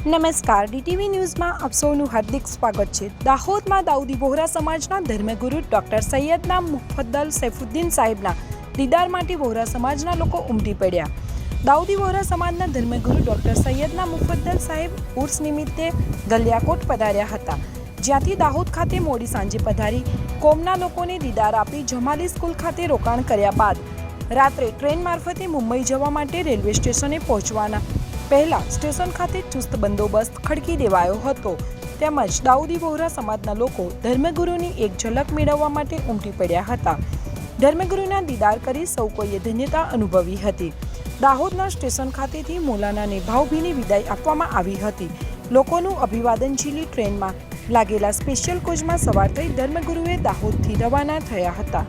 નમસ્કાર, ડીટીવી ન્યૂઝમાં આપ સૌનું હાર્દિક સ્વાગત છે। દાહોદમાં દાઉદી બોહરા સમાજના ધર્મગુરુ ડોક્ટર સૈયદના મુફદ્દલ સૈફુદ્દીન સાહેબના દીદાર માટે બોહરા સમાજના લોકો ઉમટી પડ્યા। દાઉદી બોહરા સમાજના ધર્મગુરુ ડોક્ટર સૈયદના મુફદ્દલ સાહેબ ઉર્સ નિમિત્તે ગલિયાકોટ પધાર્યા હતા, જ્યાંથી દાહોદ ખાતે મોડી સાંજે પધારી કોમના લોકોને દીદાર આપી જમાલી સ્કૂલ ખાતે રોકાણ કર્યા બાદ રાત્રે ટ્રેન મારફતે મુંબઈ જવા માટે રેલવે સ્ટેશને પહોંચવાના પહેલા સ્ટેશન ખાતે ચુસ્ત બંદોબસ્ત ખડકી દેવાયો હતો, તેમજ દાઉદી બોહરા સમાજના લોકો ધર્મગુરુની એક ઝલક મેળવવા માટે ઉમટી પડ્યા હતા। ધર્મગુરુના દીદાર કરી સૌ કોઈએ ધન્યતા અનુભવી હતી। દાહોદના સ્ટેશન ખાતેથી મૌલાનાને ભાવભીની વિદાય આપવામાં આવી હતી। લોકોનું અભિવાદન ઝીલી ટ્રેનમાં લાગેલા સ્પેશિયલ કોચમાં સવાર થઈ ધર્મગુરુએ દાહોદથી રવાના થયા હતા।